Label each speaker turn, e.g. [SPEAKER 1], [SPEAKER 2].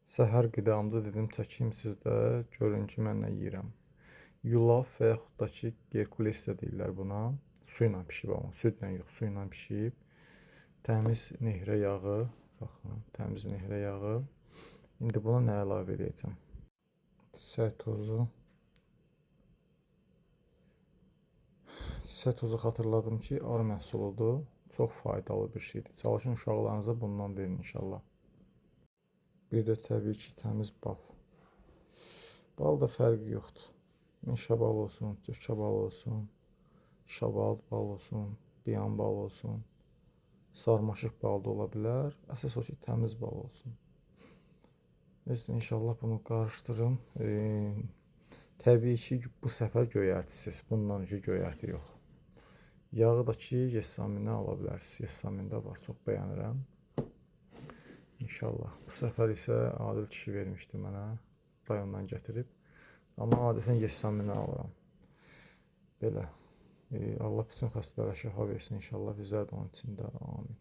[SPEAKER 1] Səhər qidamda dedim çəkim sizdə, görün ki, mən nə yeyirəm. Yulaf və yaxud da ki, Herkules də deyirlər buna. Su ilə bişib amma, südlə yox, su ilə bişib. Təmiz nehrə yağı, baxın, təmiz nehrə yağı. İndi buna nə əlavə edəcəm? Çiçək tozu. Çiçək tozu xatırladım ki, ar məhsuludur. Çox faydalı bir şeydir. Çalışın uşaqlarınıza bundan verin inşallah. Bir də təbii ki, təmiz bal. Bal da fərqi yoxdur. Meşə bal olsun, cırça bal olsun, şabal bal olsun, biyan bal olsun, sarmaşıq bal da ola bilər. Əsas o ki, təmiz bal olsun. İnşallah bunu qarışdırın. Təbii ki, bu səfər göyərtisiz. Bundan öncə göyərti yox. Yağı da ki, yessaminə ala bilərsiniz. Yessamində var, çox bəyənirəm. İnşallah. Bu səfər isə Adil kişi vermişdi mənə, rayondan gətirib. Amma adətən yessaminə alıram. Belə. Allah bütün xəstələrə şəfa versin inşallah. Bizlər də onun içində. Amin.